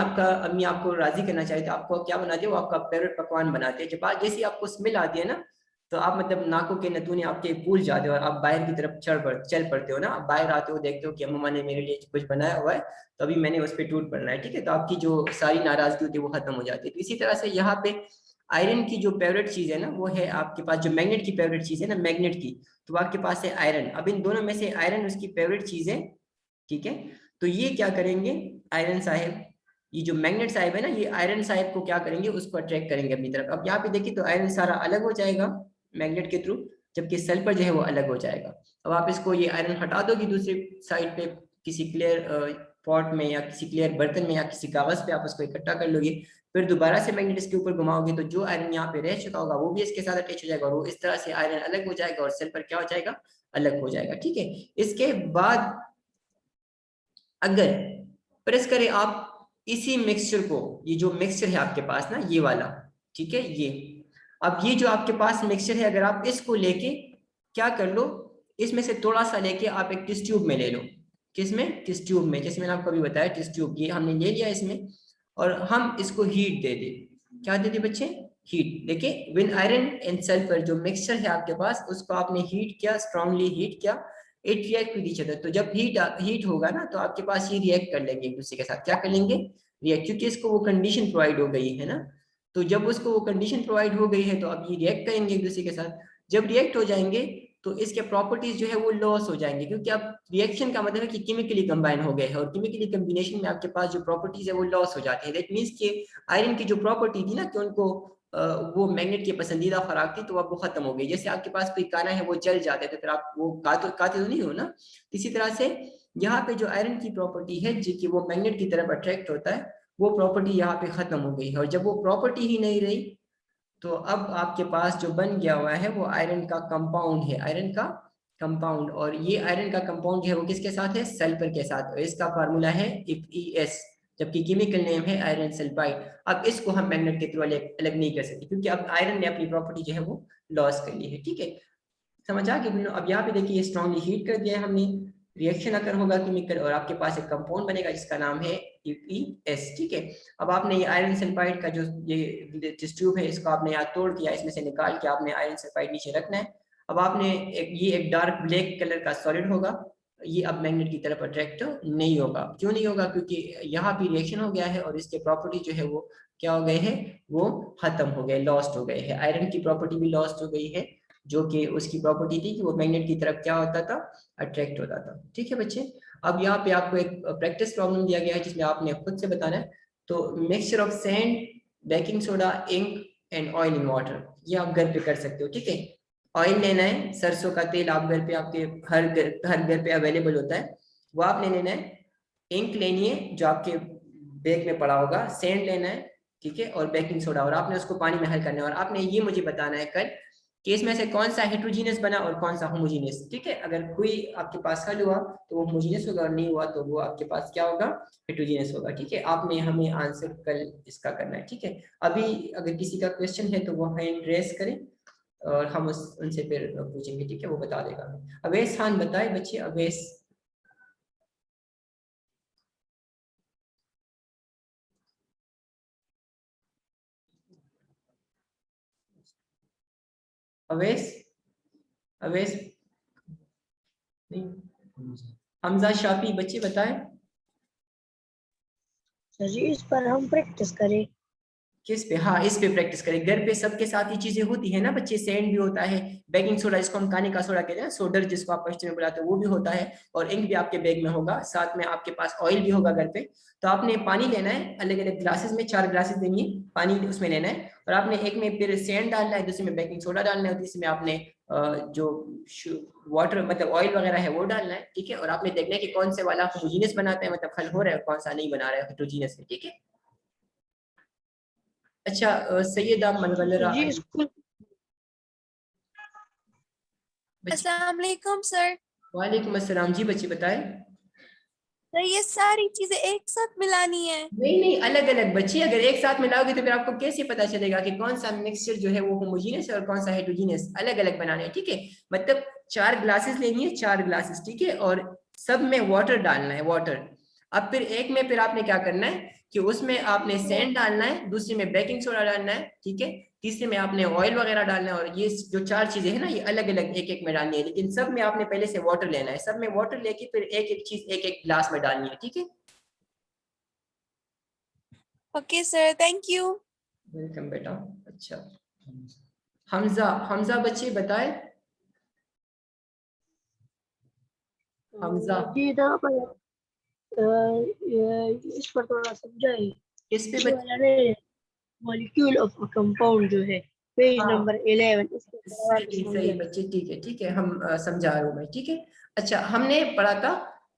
आपको राजी करना चाहिए तो आपको क्या बनाते हैं, वो आपका फेवरेट पकवान बनाते हैं। जब जैसे आपको स्मेल आती है ना, तो आप मतलब नाकों के नथुने आपके फूल जाते हो और आप बाहर की तरफ चल पड़ते हो ना, आप बाहर आते हो, देखते हो कि अम्मा ने मेरे लिए कुछ बनाया हुआ है, तो अभी मैंने उस पर टूट पड़ना है, ठीक है, तो आपकी जो सारी नाराजगी होती है वो खत्म हो जाती है। तो इसी तरह से यहाँ पे आयरन की जो फेवरेट चीज है ना, वो है आपके पास, जो मैग्नेट की फेवरेट चीज है ना, मैग्नेट की, तो आपके पास है आयरन। अब इन दोनों में से आयरन उसकी फेवरेट चीज है, ठीक है। तो ये क्या करेंगे आयरन साहब, ये जो मैग्नेट साहब है ना, ये आयरन साहब को क्या करेंगे, उसको अट्रैक्ट करेंगे अपनी तरफ। अब यहाँ पे देखिए, तो आयरन सारा अलग हो जाएगा मैग्नेट के थ्रू, जबकि सल्फर जो है वो अलग हो जाएगा। अब आप इसको, ये आयरन हटा दोगे दूसरी साइड पे, किसी क्लियर पॉट में या किसी क्लियर बर्तन में या किसी कागज पे आप उसको इकट्ठा कर लोगे, फिर दोबारा से मैग्नेट इसके ऊपर घुमाओगे, तो जो आयरन यहाँ पे रह चुका होगा वो भी इसके साथ अटैच हो जाएगा, और वो इस तरह से आयरन अलग हो जाएगा और सल्फर क्या हो जाएगा, अलग हो जाएगा, ठीक है। इसके बाद अगर प्रेस करें आप इसी मिक्सचर को, ये जो मिक्सचर है आपके पास ना, ये वाला, ठीक है, ये, अब ये जो आपके पास मिक्सचर है, अगर आप इसको लेके क्या कर लो, इसमें से थोड़ा सा लेके आप एक टेस्ट ट्यूब में ले लो। किसमें, टेस्ट ट्यूब में, जैसे मैंने आपको अभी बताया, टेस्ट ट्यूब ये हमने ले लिया इसमें, और हम इसको हीट दे दे, क्या दे दे बच्चे, हीट। देखिए, विन आयरन एंड सल्फर जो मिक्सचर है आपके पास, उसको आपने हीट किया, स्ट्रांगली हीट किया, it react with each other. तो जब हीट होगा ना, तो आपके पास ये रिएक्ट कर लेंगे एक दूसरे के साथ, क्या कर लेंगे, रिएक्ट, क्योंकि इसको वो कंडीशन प्रोवाइड हो गई है ना। तो जब उसको वो कंडीशन प्रोवाइड हो गई है, तो अब ये रिएक्ट करेंगे एक दूसरे के साथ। जब रिएक्ट हो जाएंगे, तो इसके प्रॉपर्टीज जो है वो लॉस हो जाएंगे, क्योंकि अब रिएक्शन का मतलब है कि केमिकली कंबाइन हो गए हैं, और केमिकली कम्बिनेशन में आपके पास जो प्रॉपर्टीज है वो लॉस हो जाती है। दैट मीन्स कि आयरन की जो प्रॉपर्टी थी ना, कि उनको वो मैग्नेट की पसंदीदा खुराक थी, तो अब वो खत्म हो गई। जैसे आपके पास कोई खाना है वो जल जाता है, तो फिर आप वो खाते तो नहीं हो ना। इसी तरह से यहाँ पे जो आयरन की प्रॉपर्टी है, जो कि वो मैग्नेट की तरफ अट्रैक्ट होता है, वो प्रॉपर्टी यहाँ पे खत्म हो गई है। और जब वो प्रॉपर्टी ही नहीं रही, तो अब आपके पास जो बन गया हुआ है वो आयरन का कंपाउंड है, आयरन का कंपाउंड। और ये आयरन का कंपाउंड जो है वो किसके साथ है, सल्फर के साथ, और इसका फार्मूला है FeS, जबकि केमिकल नेम है आयरन सल्फाइड। अब इसको हम मैग्नेट के थ्रू अलग अलग नहीं कर सकते, क्योंकि अब आयरन ने अपनी प्रॉपर्टी जो है वो लॉस कर ली है, ठीक है। समझ आ गया। अब यहाँ पे देखिए, स्ट्रांगली हीट कर दिया है हमने, रिएक्शन अगर होगा केमिकल, और आपके पास एक कंपाउंड बनेगा जिसका नाम है FeS, ठीक है। अब आपने ये आयरन सल्फाइड का जो ये ट्यूब है, इसको आपने यहाँ तोड़ दिया, इसमें से निकाल के आपने आयरन सल्फाइड नीचे रखना है। अब आपने ये एक डार्क ब्लैक कलर का सॉलिड होगा, ये अब मैग्नेट की तरफ अट्रैक्ट नहीं होगा। क्यों नहीं होगा, क्योंकि यहाँ भी रिएक्शन हो गया है और इसके प्रॉपर्टी जो है वो क्या हो गए हैं, वो खत्म हो गए, लॉस्ट हो गए हैं। आयरन की प्रॉपर्टी भी लॉस्ट हो गई है, जो कि उसकी प्रॉपर्टी थी कि वो मैग्नेट की तरफ क्या होता था, अट्रैक्ट होता था, ठीक है बच्चे। अब यहाँ पे आपको एक प्रैक्टिस प्रॉब्लम दिया गया है, जिसमें आपने खुद से बताना है। तो mixture of sand, baking soda, ink and oil in water, ये आप घर पे कर सकते हो, ठीक है। ऑयल लेना है, सरसों का तेल आप घर पे, आपके हर घर पे अवेलेबल होता है, वो आपने लेना है। इंक लेनी है जो आपके बैग में पड़ा होगा, सैंड लेना है, ठीक है, और बेकिंग सोडा, और आपने उसको पानी में हल करना है। और आपने ये मुझे बताना है कल कि इसमें से कौन सा हेट्रोजीनियस बना और कौन सा होमोजीनियस, ठीक है। अगर कोई आपके पास हल हुआ तो वो होमोजीनियस होगा, और नहीं हुआ तो वो आपके पास क्या होगा, हेट्रोजीनियस होगा, ठीक है। आपने हमें आंसर कल इसका करना है, ठीक है। अभी अगर किसी का क्वेश्चन है तो वो हैंड रेस करें, और हम उनसे फिर पूछेंगे, ठीक है, वो बता देगा। अवैस खान बताए बच्चे, अवैस। अवैस, अवैस नहीं, हमजा शाफी, बच्चे बताए। सर जी, इस पर हम प्रैक्टिस करें। किस पे, हाँ इस पे प्रैक्टिस करें। घर पे सबके साथ ये चीजें होती है ना बच्चे, सैंड भी होता है, बेकिंग सोडा जिसको हम खाने का सोडा कहते हैं, सोडर जिसको आप पश्चिम में बुलाते हैं, वो भी होता है, और इंक भी आपके बैग में होगा, साथ में आपके पास ऑयल भी होगा घर पे। तो आपने पानी लेना है, अलग अलग ग्लासेस में, 4 ग्लासेस देंगे पानी उसमें लेना है, और आपने एक में फिर सैंड डालना है, दूसरे में बेकिंग सोडा डालना है, और तीसरे में आपने जो वाटर मतलब ऑयल वगैरह है वो डालना है, ठीक है। और आपने देखना है कि कौन से वाला होमोजीनियस बनाता है, मतलब हल हो रहा है, और कौन सा नहीं बना रहा है, हेट्रोजीनियस है, ठीक है। अच्छा, सैयदा मनवलरा जी स्कूल। अस्सलाम वालेकुम सर। वालेकुम अस्सलाम जी, बच्चे बताएं। तो ये सारी चीजें एक साथ मिलानी है? नहीं नहीं, अलग अलग बच्चे, अगर एक साथ मिलाओगे तो फिर आपको कैसे पता चलेगा कि कौन सा मिक्सचर जो है वो होमोजीनियस है और कौन सा हेटेरोजीनियस, अलग अलग बनाने हैं, ठीक है। मतलब 4 ग्लासेस लेनी है, 4 ग्लासेस, ठीक है, और सब में वाटर डालना है, वाटर। अब फिर एक में फिर आपने क्या करना है कि उसमें आपने सैंड डालना है, दूसरे में बेकिंग सोडा डालना है, ठीक है, तीसरे में आपने ऑयल वगैरह डालना है, और ये जो 4 चीजें हैं ना, ये अलग अलग एक एक में डालनी है, लेकिन सब में आपने पहले से वाटर लेना है, सब में वाटर लेके फिर एक एक चीज एक एक गिलास में डालनी है, ठीक है। Okay sir, thank you. Welcome बेटा। अच्छा, हमजा, हमजा बच्चे बताए। हमजा, जी था पर इस पर थोड़ा समझाइए। इस पे ये बच्चे, वाला नहीं, मॉलिक्यूल ऑफ अ कंपाउंड जो है, पेज हाँ, नंबर 11, इसको थोड़ा सही सही समझाइए। बच्चे, ठीक है ठीक है, हम समझा रहा हूँ मैं, ठीक है। अच्छा, हमने पढ़ा था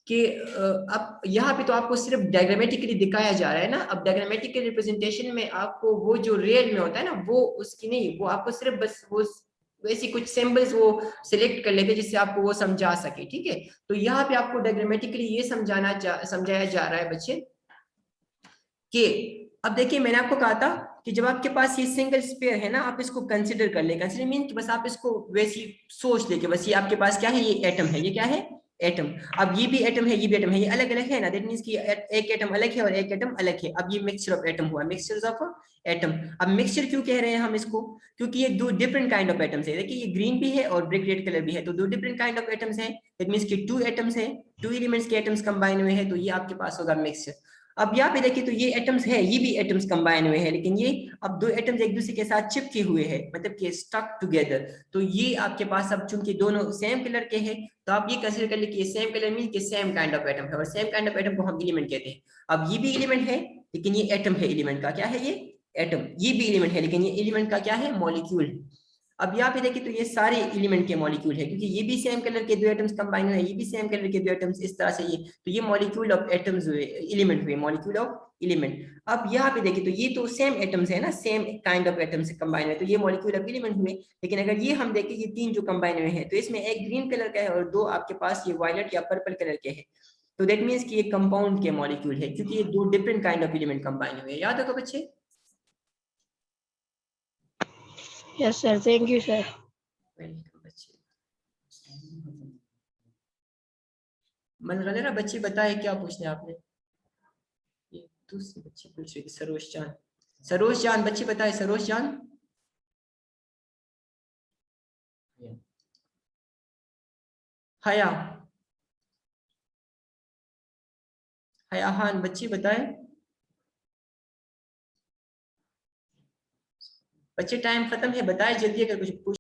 कि अब यहाँ पे तो आपको सिर्फ डायग्रामेटिकली दिखाया जा रहा है ना, अब डायग्रामेटिकल रिप्रेजेंटेशन में आपको वो जो रियल में होता है ना, वो उसकी नहीं, वो आपको सिर्फ बस वो वैसी कुछ सिंबल्स वो सिलेक्ट कर लेते हैं जिससे आपको वो समझा सके, ठीक है। तो यहाँ पे आपको डायग्रामेटिकली ये समझाया जा रहा है बच्चे कि अब देखिए, मैंने आपको कहा था कि जब आपके पास ये सिंगल स्पेयर है ना, आप इसको कंसिडर कर ले, कंसिडर मीन कि बस आप इसको वैसी सोच ले कि बस ये आपके पास क्या है, ये एटम है, ये क्या है, एटम। अब ये भी एटम है, ये भी एटम है, ये अलग अलग है ना, दैट मीन्स कि एक एटम अलग है और एक एटम अलग है। अब ये मिक्सचर ऑफ एटम हुआ, मिक्सचर ऑफ एटम। अब मिक्सचर क्यों कह रहे हैं हम इसको, क्योंकि ये दो डिफरेंट काइंड ऑफ एटम्स है, देखिए ये ग्रीन भी है और ब्रिक रेड कलर भी है, तो दो डिफरेंट काइंड ऑफ एटम्स है, दैट मीन्स कि 2 एटम्स है, 2 एलिमेंट्स के एटम्स कंबाइन हुए हैं, तो ये आपके पास होगा मिक्सचर। अब यहाँ पे देखिए, तो ये एटम्स है, ये भी एटम्स कंबाइन हुए हैं, लेकिन ये अब दो एटम्स एक दूसरे के साथ चिपके हुए हैं, मतलब कि स्टक टुगेदर। तो ये आपके पास अब चूंकि दोनों सेम कलर के हैं, तो आप ये कंसीडर कर लीजिए कि सेम कलर मीन कि सेम काइंड ऑफ एटम है, और सेम काइंड ऑफ एटम को हम एलिमेंट कहते हैं। अब ये भी एलिमेंट है, लेकिन ये एटम है, एलिमेंट का क्या है, ये एटम। ये भी एलिमेंट है, लेकिन ये एलिमेंट का क्या है, मॉलिक्यूल है। अब यहाँ पे देखिए, तो ये सारे एलिमेंट के मॉलिक्यूल है, क्योंकि ये भी सेम कलर के दो एटम्स कंबाइन हुए हैं, ये भी सेम कलर के दो एटम्स, इस तरह से ये, तो ये मॉलिक्यूल ऑफ एटम्स हुए, एलिमेंट हुए, मॉलिक्यूल ऑफ एलिमेंट। अब यहाँ पे देखिए, तो ये तो सेम एटम्स है ना, सेम काइंड ऑफ एटम्स से कंबाइन हुए, तो ये मॉलिक्यूल ऑफ एलिमेंट हुए। लेकिन अगर ये हम देखें, ये 3 जो कंबाइन हुए हैं, तो इसमें एक ग्रीन कलर का है और 2 आपके पास ये वायलेट या पर्पल कलर के हैं, तो दैट मीन्स कि ये कंपाउंड के मॉलिक्यूल है, क्योंकि ये 2 different kind of element combine हुए हैं। याद रखो बच्चे। Yes sir, thank you sir. Welcome बच्चे। मनगलेरा बच्चे बताए क्या पूछने आपने, ये दूसरे बच्चे पूछ रहे थे, सरोज जान, सरोज जान बच्चे बताए, सरोज जान। हया, हया खान बच्चे बताए। बच्चे टाइम खत्म है, बताए जल्दी, अगर कुछ पूछ